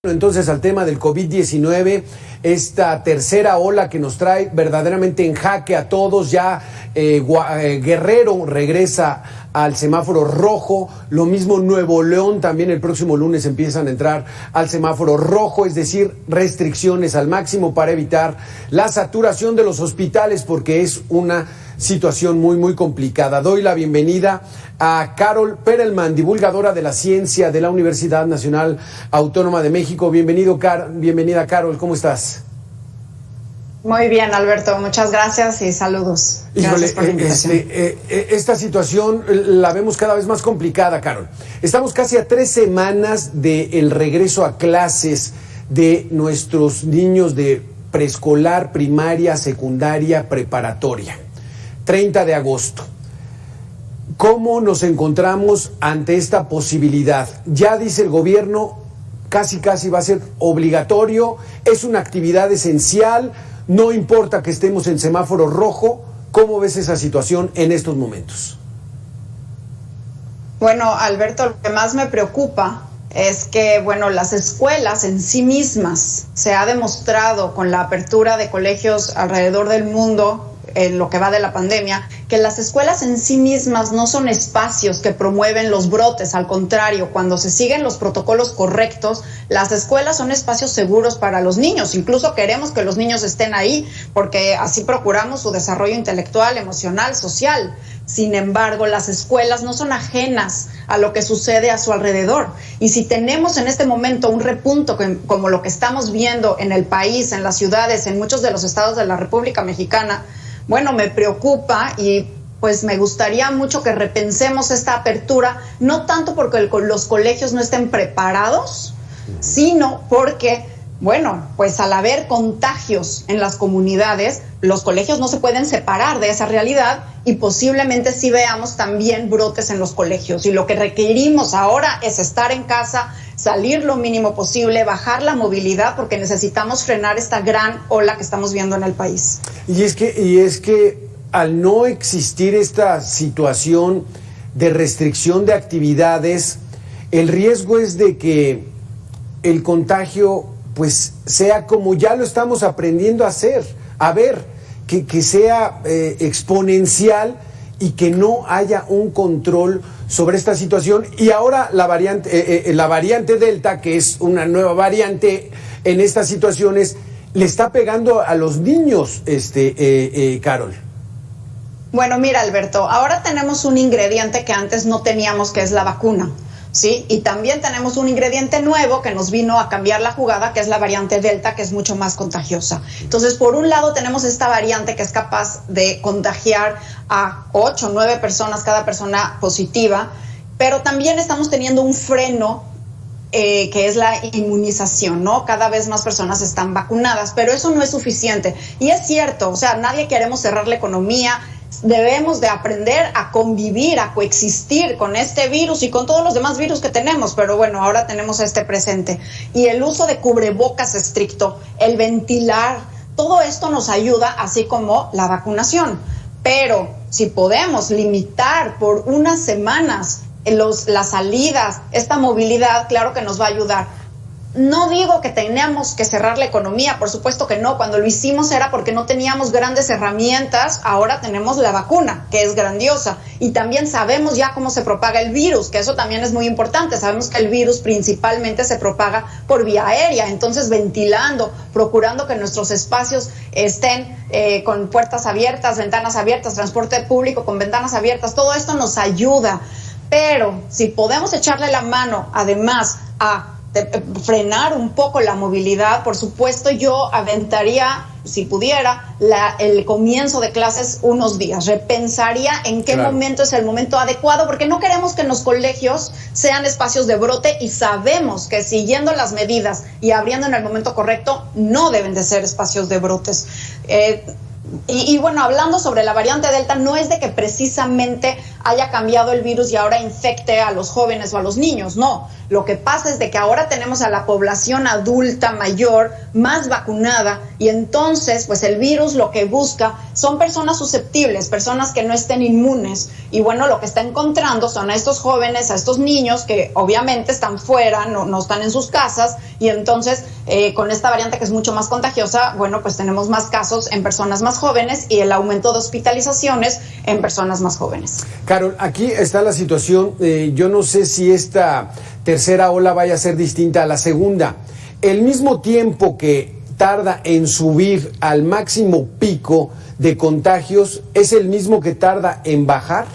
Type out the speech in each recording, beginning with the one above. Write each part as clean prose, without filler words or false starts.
Entonces, al tema del COVID-19, esta tercera ola que nos trae verdaderamente en jaque a todos. Ya Guerrero regresa al semáforo rojo, lo mismo Nuevo León, también el próximo lunes empiezan a entrar al semáforo rojo, es decir, restricciones al máximo para evitar la saturación de los hospitales, porque es una situación muy complicada. Doy la bienvenida a Carol Perelman, divulgadora de la ciencia de la Universidad Nacional Autónoma de México. Bienvenida, Carol, ¿cómo estás? Muy bien, Alberto, muchas gracias y saludos. Híjole, esta situación la vemos cada vez más complicada, Carol. Estamos casi a 3 semanas del regreso a clases de nuestros niños de preescolar, primaria, secundaria, preparatoria. 30 de agosto. ¿Cómo nos encontramos ante esta posibilidad? Ya dice el gobierno, casi va a ser obligatorio, es una actividad esencial, no importa que estemos en semáforo rojo. ¿Cómo ves esa situación en estos momentos? Bueno, Alberto, lo que más me preocupa es que, las escuelas en sí mismas, se ha demostrado con la apertura de colegios alrededor del mundo, en lo que va de la pandemia, que las escuelas en sí mismas no son espacios que promueven los brotes. Al contrario, cuando se siguen los protocolos correctos, las escuelas son espacios seguros para los niños. Incluso queremos que los niños estén ahí porque así procuramos su desarrollo intelectual, emocional, social. Sin embargo, las escuelas no son ajenas a lo que sucede a su alrededor. Y si tenemos en este momento un repunto como lo que estamos viendo en el país, en las ciudades, en muchos de los estados de la República Mexicana, me preocupa y pues me gustaría mucho que repensemos esta apertura, no tanto porque los colegios no estén preparados, sino porque, al haber contagios en las comunidades, los colegios no se pueden separar de esa realidad y posiblemente sí veamos también brotes en los colegios. Y lo que requerimos ahora es estar en casa, salir lo mínimo posible, bajar la movilidad, porque necesitamos frenar esta gran ola que estamos viendo en el país. Y es que al no existir esta situación de restricción de actividades, el riesgo es de que el contagio pues sea como ya lo estamos aprendiendo a ver, que sea exponencial y que no haya un control sobre esta situación. Y ahora la variante Delta, que es una nueva variante en estas situaciones, le está pegando a los niños, Carol. Bueno, mira, Alberto, ahora tenemos un ingrediente que antes no teníamos, que es la vacuna, ¿sí? Y también tenemos un ingrediente nuevo que nos vino a cambiar la jugada, que es la variante Delta, que es mucho más contagiosa. Entonces, por un lado tenemos esta variante que es capaz de contagiar a 8 o 9 personas, cada persona positiva, pero también estamos teniendo un freno que es la inmunización, ¿no? Cada vez más personas están vacunadas, pero eso no es suficiente. Y es cierto, nadie queremos cerrar la economía. Debemos de aprender a convivir, a coexistir con este virus y con todos los demás virus que tenemos, pero ahora tenemos este presente. Y el uso de cubrebocas estricto, el ventilar, todo esto nos ayuda, así como la vacunación. Pero si podemos limitar por unas semanas las salidas, esta movilidad, claro que nos va a ayudar. No digo que tenemos que cerrar la economía, por supuesto que no. Cuando lo hicimos era porque no teníamos grandes herramientas. Ahora tenemos la vacuna, que es grandiosa. Y también sabemos ya cómo se propaga el virus, que eso también es muy importante. Sabemos que el virus principalmente se propaga por vía aérea. Entonces, ventilando, procurando que nuestros espacios estén con puertas abiertas, ventanas abiertas, transporte público con ventanas abiertas, todo esto nos ayuda. Pero si podemos echarle la mano, además, a frenar un poco la movilidad, por supuesto yo aventaría, si pudiera, el comienzo de clases unos días, repensaría en qué momento es el momento adecuado, porque no queremos que en los colegios sean espacios de brote y sabemos que siguiendo las medidas y abriendo en el momento correcto no deben de ser espacios de brotes. Hablando sobre la variante Delta, no es de que precisamente haya cambiado el virus y ahora infecte a los jóvenes o a los niños. No, lo que pasa es de que ahora tenemos a la población adulta mayor más vacunada y entonces pues el virus lo que busca son personas susceptibles, personas que no estén inmunes, y bueno, lo que está encontrando son a estos jóvenes, a estos niños que obviamente están fuera, no están en sus casas, y entonces con esta variante que es mucho más contagiosa, bueno, pues tenemos más casos en personas más jóvenes y el aumento de hospitalizaciones en personas más jóvenes. Carol, aquí está la situación, yo no sé si esta tercera ola vaya a ser distinta a la segunda. El mismo tiempo que tarda en subir al máximo pico de contagios, ¿es el mismo que tarda en bajar?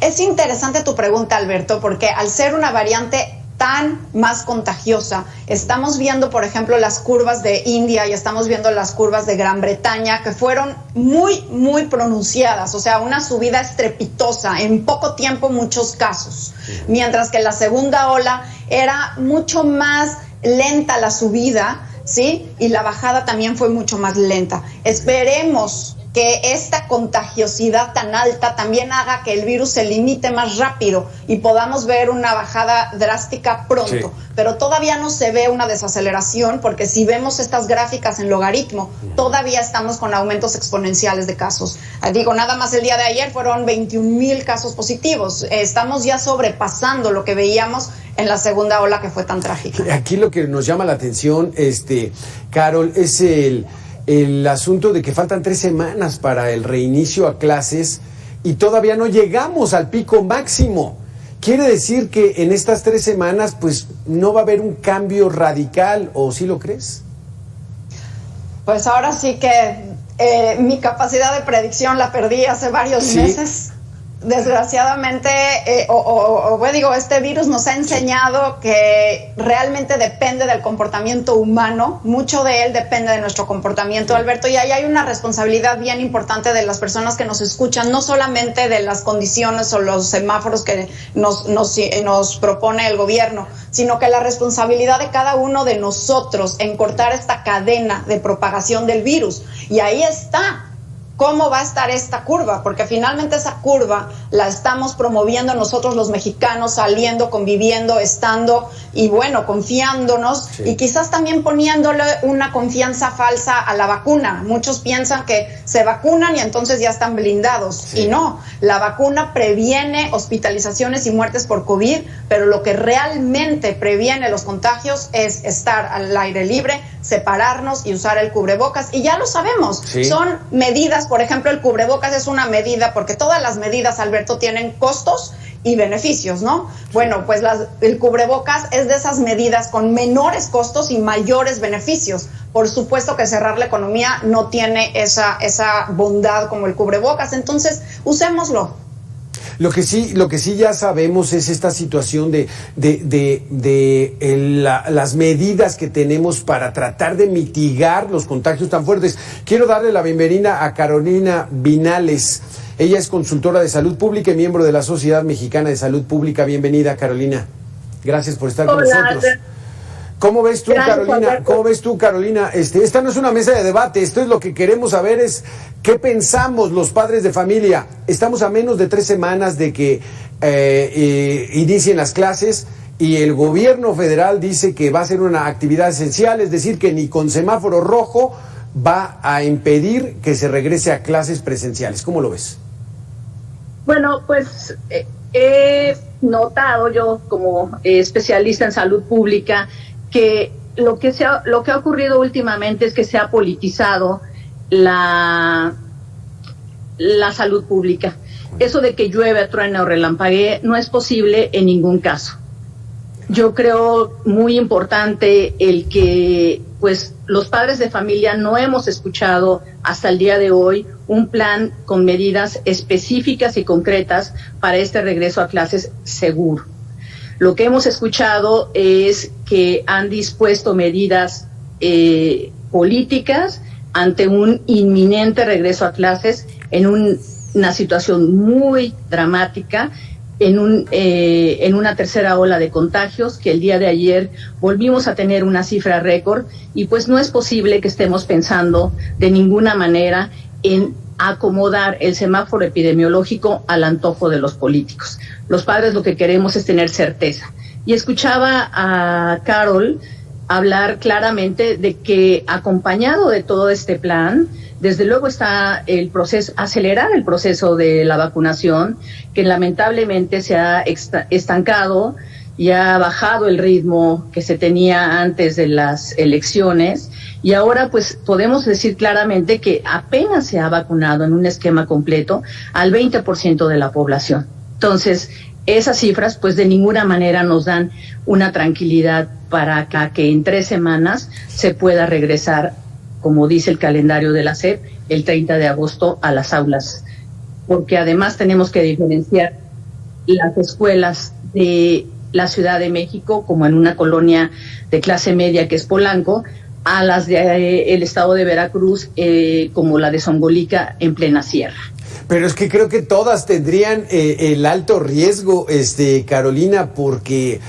Es interesante tu pregunta, Alberto, porque al ser una variante tan más contagiosa, estamos viendo, por ejemplo, las curvas de India y estamos viendo las curvas de Gran Bretaña, que fueron muy, muy pronunciadas, o sea, una subida estrepitosa, en poco tiempo muchos casos, mientras que la segunda ola era mucho más lenta la subida, ¿sí? Y la bajada también fue mucho más lenta. Esperemos que esta contagiosidad tan alta también haga que el virus se limite más rápido y podamos ver una bajada drástica pronto. Sí. Pero todavía no se ve una desaceleración, porque si vemos estas gráficas en logaritmo, todavía estamos con aumentos exponenciales de casos. Digo, nada más el día de ayer fueron 21,000 casos positivos. Estamos ya sobrepasando lo que veíamos en la segunda ola, que fue tan trágica. Aquí lo que nos llama la atención, Carol, es el asunto de que faltan 3 semanas para el reinicio a clases y todavía no llegamos al pico máximo. ¿Quiere decir que en estas 3 semanas pues no va a haber un cambio radical, o sí lo crees? Pues ahora sí que mi capacidad de predicción la perdí hace varios meses. Desgraciadamente, este virus nos ha enseñado que realmente depende del comportamiento humano, mucho de él depende de nuestro comportamiento, Alberto, y ahí hay una responsabilidad bien importante de las personas que nos escuchan, no solamente de las condiciones o los semáforos que nos propone el gobierno, sino que la responsabilidad de cada uno de nosotros en cortar esta cadena de propagación del virus. Y ahí está. ¿Cómo va a estar esta curva? Porque finalmente esa curva la estamos promoviendo nosotros los mexicanos, saliendo, conviviendo, estando y bueno, confiándonos, y quizás también poniéndole una confianza falsa a la vacuna. Muchos piensan que se vacunan y entonces ya están blindados, y no, la vacuna previene hospitalizaciones y muertes por COVID, pero lo que realmente previene los contagios es estar al aire libre, separarnos y usar el cubrebocas, y ya lo sabemos, son medidas. Por ejemplo, el cubrebocas es una medida, porque todas las medidas, Alberto, tienen costos y beneficios, ¿no? Bueno, pues el cubrebocas es de esas medidas con menores costos y mayores beneficios. Por supuesto que cerrar la economía no tiene esa bondad como el cubrebocas, entonces usémoslo. Lo que sí ya sabemos es esta situación de las medidas que tenemos para tratar de mitigar los contagios tan fuertes. Quiero darle la bienvenida a Carolina Vinales. Ella es consultora de salud pública y miembro de la Sociedad Mexicana de Salud Pública. Bienvenida, Carolina. Gracias por estar con nosotros. ¿Cómo ves tú, Carolina? ¿Cómo ves tú, Carolina? Esta no es una mesa de debate, esto es lo que queremos saber, es qué pensamos los padres de familia. Estamos a menos de 3 semanas de que inicien las clases y el gobierno federal dice que va a ser una actividad esencial, es decir, que ni con semáforo rojo va a impedir que se regrese a clases presenciales. ¿Cómo lo ves? Bueno, pues he notado yo como especialista en salud pública que lo que ha ocurrido últimamente es que se ha politizado la salud pública. Eso de que llueve, truene o relampaguee no es posible en ningún caso. Yo creo muy importante el que pues los padres de familia no hemos escuchado hasta el día de hoy un plan con medidas específicas y concretas para este regreso a clases seguro. Lo que hemos escuchado es que han dispuesto medidas políticas ante un inminente regreso a clases en una situación muy dramática, en una tercera ola de contagios, que el día de ayer volvimos a tener una cifra récord, y pues no es posible que estemos pensando de ninguna manera en acomodar el semáforo epidemiológico al antojo de los políticos. Los padres lo que queremos es tener certeza. Y escuchaba a Carol hablar claramente de que, acompañado de todo este plan, desde luego está el proceso, acelerar el proceso de la vacunación, que lamentablemente se ha estancado y ha bajado el ritmo que se tenía antes de las elecciones, y ahora pues podemos decir claramente que apenas se ha vacunado en un esquema completo al 20% de la población. Entonces, esas cifras pues de ninguna manera nos dan una tranquilidad para que en 3 semanas se pueda regresar, como dice el calendario de la SEP, el 30 de agosto a las aulas. Porque además tenemos que diferenciar las escuelas de la Ciudad de México, como en una colonia de clase media que es Polanco, a las de el estado de Veracruz, como la de Zongolica en plena sierra. Pero es que creo que todas tendrían el alto riesgo, Carolina, porque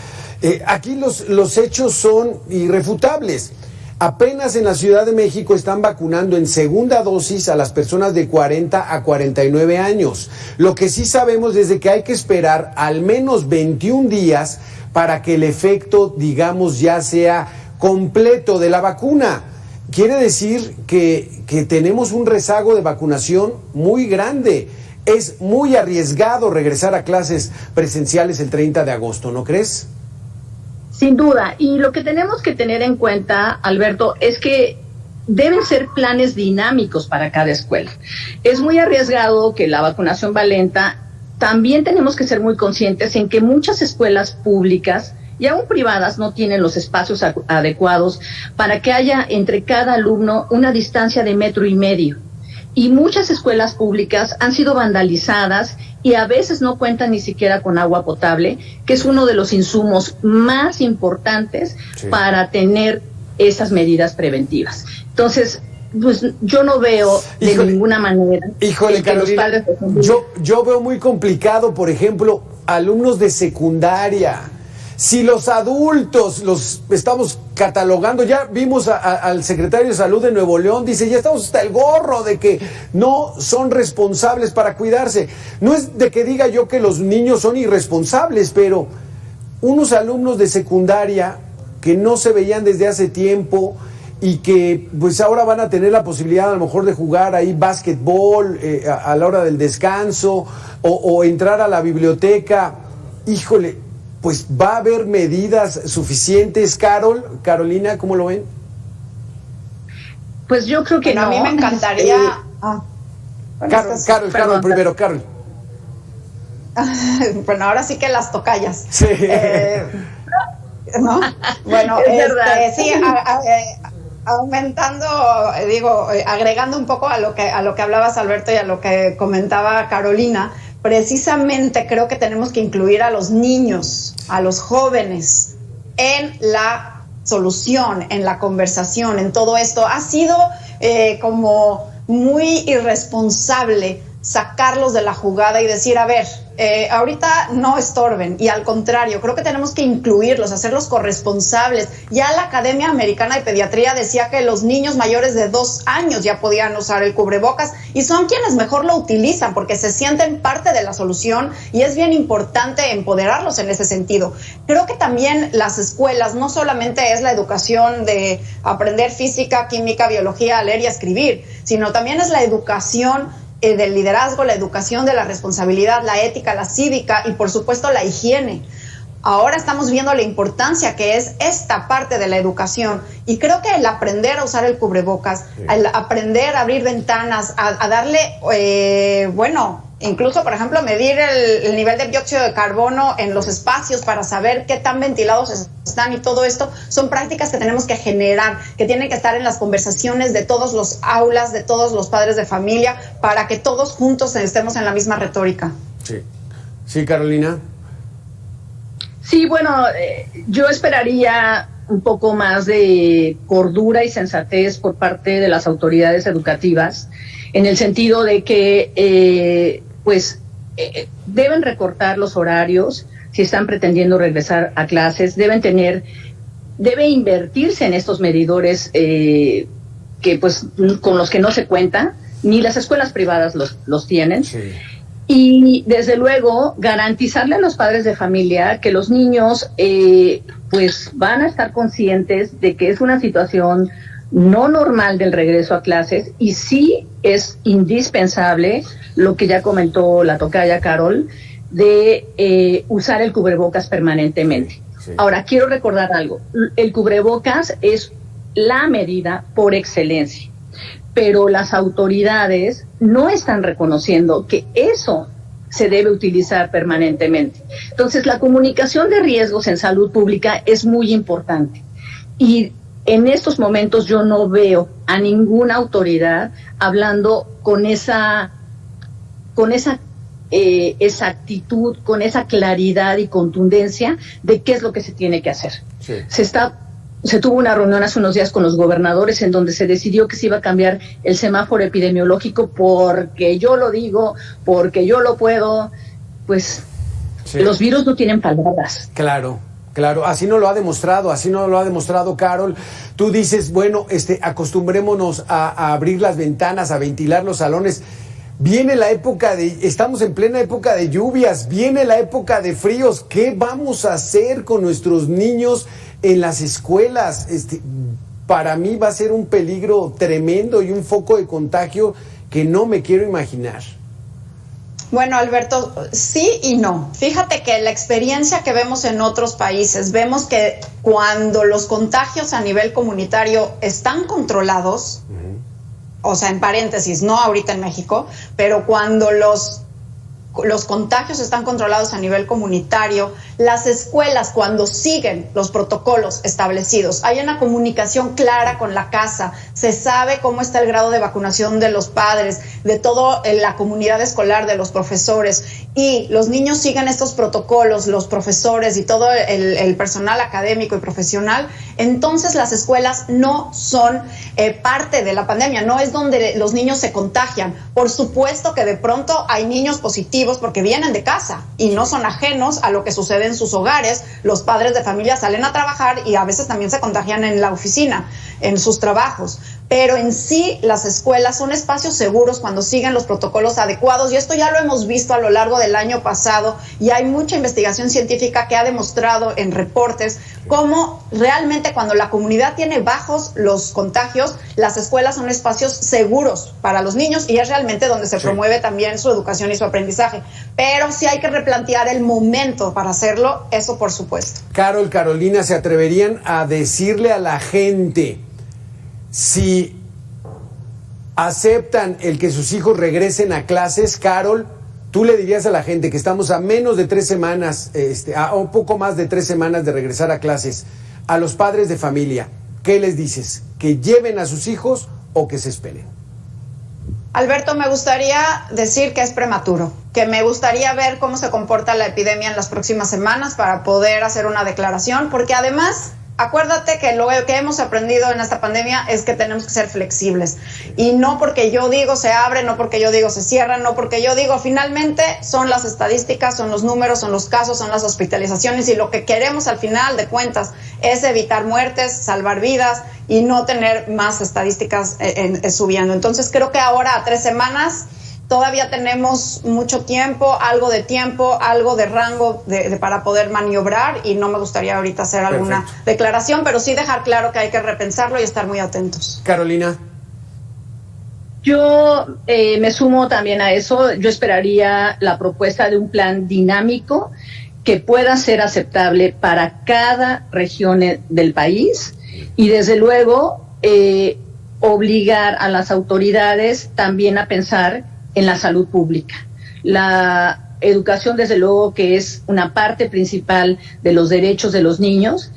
aquí los hechos son irrefutables. Apenas en la Ciudad de México están vacunando en segunda dosis a las personas de 40 a 49 años. Lo que sí sabemos es de que hay que esperar al menos 21 días para que el efecto, digamos, ya sea completo de la vacuna. Quiere decir que tenemos un rezago de vacunación muy grande. Es muy arriesgado regresar a clases presenciales el 30 de agosto, ¿no crees? Sin duda, y lo que tenemos que tener en cuenta, Alberto, es que deben ser planes dinámicos para cada escuela. Es muy arriesgado que la vacunación va lenta. También tenemos que ser muy conscientes en que muchas escuelas públicas y aún privadas no tienen los espacios adecuados para que haya entre cada alumno una distancia de 1,5 metros. Y muchas escuelas públicas han sido vandalizadas y a veces no cuentan ni siquiera con agua potable, que es uno de los insumos más importantes para tener esas medidas preventivas. Entonces, pues yo no veo de ninguna manera que Carolina, los padres yo veo muy complicado, por ejemplo, alumnos de secundaria. Si los adultos los estamos catalogando, ya vimos al secretario de Salud de Nuevo León, dice, ya estamos hasta el gorro de que no son responsables para cuidarse. No es de que diga yo que los niños son irresponsables, pero unos alumnos de secundaria que no se veían desde hace tiempo y que pues ahora van a tener la posibilidad a lo mejor de jugar ahí básquetbol a la hora del descanso o entrar a la biblioteca, híjole, pues va a haber medidas suficientes. Carolina, ¿cómo lo ven? Pues yo creo que no. A mí me encantaría... Carol, primero, Carol. Bueno, ahora sí que las tocallas. Sí. ¿No? Bueno, sí, aumentando, agregando un poco a lo que hablabas, Alberto, y a lo que comentaba Carolina. Precisamente creo que tenemos que incluir a los niños, a los jóvenes, en la solución, en la conversación, en todo esto. Ha sido como muy irresponsable sacarlos de la jugada y decir, a ver, ahorita no estorben, y al contrario, creo que tenemos que incluirlos, hacerlos corresponsables. Ya la Academia Americana de Pediatría decía que los niños mayores de 2 años ya podían usar el cubrebocas, y son quienes mejor lo utilizan porque se sienten parte de la solución, y es bien importante empoderarlos en ese sentido. Creo que también las escuelas no solamente es la educación de aprender física, química, biología, leer y escribir, sino también es la educación del liderazgo, la educación de la responsabilidad, la ética, la cívica y por supuesto la higiene. Ahora estamos viendo la importancia que es esta parte de la educación, y creo que el aprender a usar el cubrebocas, el aprender a abrir ventanas, a darle, incluso, por ejemplo, medir el nivel de dióxido de carbono en los espacios para saber qué tan ventilados están, y todo esto son prácticas que tenemos que generar, que tienen que estar en las conversaciones de todos los aulas, de todos los padres de familia, para que todos juntos estemos en la misma retórica. Sí, Carolina. Sí, bueno, yo esperaría un poco más de cordura y sensatez por parte de las autoridades educativas, en el sentido de que deben recortar los horarios si están pretendiendo regresar a clases, debe invertirse en estos medidores que pues con los que no se cuenta, ni las escuelas privadas los tienen. Sí. Y desde luego garantizarle a los padres de familia que los niños pues van a estar conscientes de que es una situación no normal del regreso a clases, y sí es indispensable lo que ya comentó la tocaya Carol, de usar el cubrebocas permanentemente. Sí. Ahora, quiero recordar algo. El cubrebocas es la medida por excelencia, pero las autoridades no están reconociendo que eso se debe utilizar permanentemente. Entonces, la comunicación de riesgos en salud pública es muy importante. Y en estos momentos yo no veo a ninguna autoridad hablando con esa exactitud, con esa claridad y contundencia de qué es lo que se tiene que hacer. Sí. Se tuvo una reunión hace unos días con los gobernadores en donde se decidió que se iba a cambiar el semáforo epidemiológico porque yo lo digo, porque yo lo puedo. Pues sí. Los virus no tienen palabras. Claro. Claro, así no lo ha demostrado Carol. Tú dices, bueno, acostumbrémonos a abrir las ventanas, a ventilar los salones. Viene la época estamos en plena época de lluvias, viene la época de fríos. ¿Qué vamos a hacer con nuestros niños en las escuelas? Para mí va a ser un peligro tremendo y un foco de contagio que no me quiero imaginar. Bueno, Alberto, sí y no. Fíjate que la experiencia que vemos en otros países, vemos que cuando los contagios a nivel comunitario están controlados, o sea, en paréntesis, no ahorita en México, pero cuando los contagios están controlados a nivel comunitario, las escuelas, cuando siguen los protocolos establecidos, hay una comunicación clara con la casa, se sabe cómo está el grado de vacunación de los padres, de toda la comunidad escolar, de los profesores, y los niños siguen estos protocolos, los profesores y todo el personal académico y profesional, entonces las escuelas no son parte de la pandemia, no es donde los niños se contagian. Por supuesto que de pronto hay niños positivos porque vienen de casa y no son ajenos a lo que sucede en sus hogares. Los padres de familia salen a trabajar y a veces también se contagian en la oficina, en sus trabajos. Pero en sí las escuelas son espacios seguros cuando siguen los protocolos adecuados, y esto ya lo hemos visto a lo largo del año pasado, y hay mucha investigación científica que ha demostrado en reportes cómo realmente cuando la comunidad tiene bajos los contagios, las escuelas son espacios seguros para los niños y es realmente donde se promueve también su educación y su aprendizaje. Pero sí hay que replantear el momento para hacerlo, eso por supuesto. Carolina, ¿se atreverían a decirle a la gente si aceptan el que sus hijos regresen a clases? Carol, tú le dirías a la gente que estamos a menos de 3 semanas, a un poco más de 3 semanas de regresar a clases, a los padres de familia, ¿qué les dices? ¿Que lleven a sus hijos o que se esperen? Alberto, me gustaría decir que es prematuro, que me gustaría ver cómo se comporta la epidemia en las próximas semanas para poder hacer una declaración, porque además, acuérdate que lo que hemos aprendido en esta pandemia es que tenemos que ser flexibles, y no porque yo digo se abre, no porque yo digo se cierra, no porque yo digo, finalmente son las estadísticas, son los números, son los casos, son las hospitalizaciones, y lo que queremos al final de cuentas es evitar muertes, salvar vidas y no tener más estadísticas subiendo. Entonces creo que ahora a 3 semanas todavía tenemos mucho tiempo, algo de rango para poder maniobrar, y no me gustaría ahorita hacer alguna declaración, pero sí dejar claro que hay que repensarlo y estar muy atentos. Carolina. Yo me sumo también a eso. Yo esperaría la propuesta de un plan dinámico que pueda ser aceptable para cada región del país, y desde luego obligar a las autoridades también a pensar en la salud pública. La educación, desde luego, que es una parte principal de los derechos de los niños,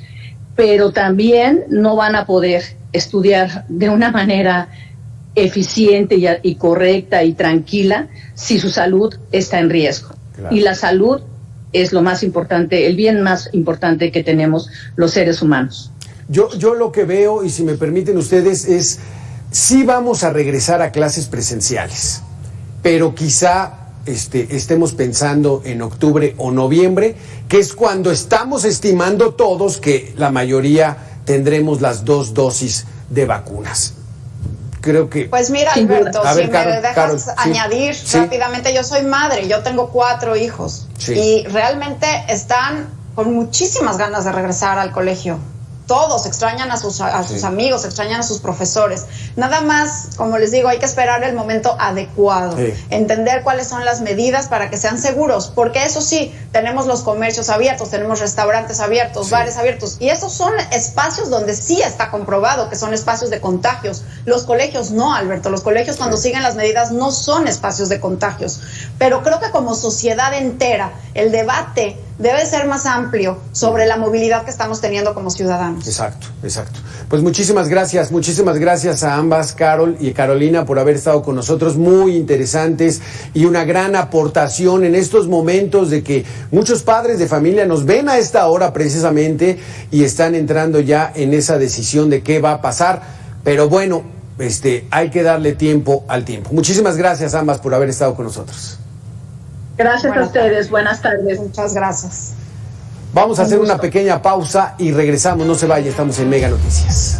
pero también no van a poder estudiar de una manera eficiente y correcta y tranquila si su salud está en riesgo. Claro. Y la salud es lo más importante, el bien más importante que tenemos los seres humanos. Yo lo que veo, y si me permiten ustedes, es sí vamos a regresar a clases presenciales, pero quizá estemos pensando en octubre o noviembre, que es cuando estamos estimando todos que la mayoría tendremos las 2 dosis de vacunas. creo que... Pues mira, Sin duda. Alberto, A ver, si Carol, me dejas Carol, sí, añadir sí. rápidamente, yo soy madre, yo tengo 4 hijos Sí. y realmente están con muchísimas ganas de regresar al colegio. Todos extrañan a sus Sí. amigos, extrañan a sus profesores. Nada más, como les digo, hay que esperar el momento adecuado, Sí. entender cuáles son las medidas para que sean seguros, porque eso sí, tenemos los comercios abiertos, tenemos restaurantes abiertos, Sí. bares abiertos, y esos son espacios donde sí está comprobado que son espacios de contagios. Los colegios no, Alberto, los colegios cuando siguen las medidas no son espacios de contagios, pero creo que como sociedad entera, el debate debe ser más amplio sobre la movilidad que estamos teniendo como ciudadanos. Exacto, exacto. Pues muchísimas gracias a ambas, Carol y Carolina, por haber estado con nosotros, muy interesantes y una gran aportación en estos momentos de que muchos padres de familia nos ven a esta hora precisamente y están entrando ya en esa decisión de qué va a pasar, pero bueno, hay que darle tiempo al tiempo. Muchísimas gracias a ambas por haber estado con nosotros. Gracias Buenas a ustedes, tardes. buenas tardes. Muchas gracias. Vamos a hacer Un gusto. una pequeña pausa y regresamos, no se vaya, estamos en Mega Noticias.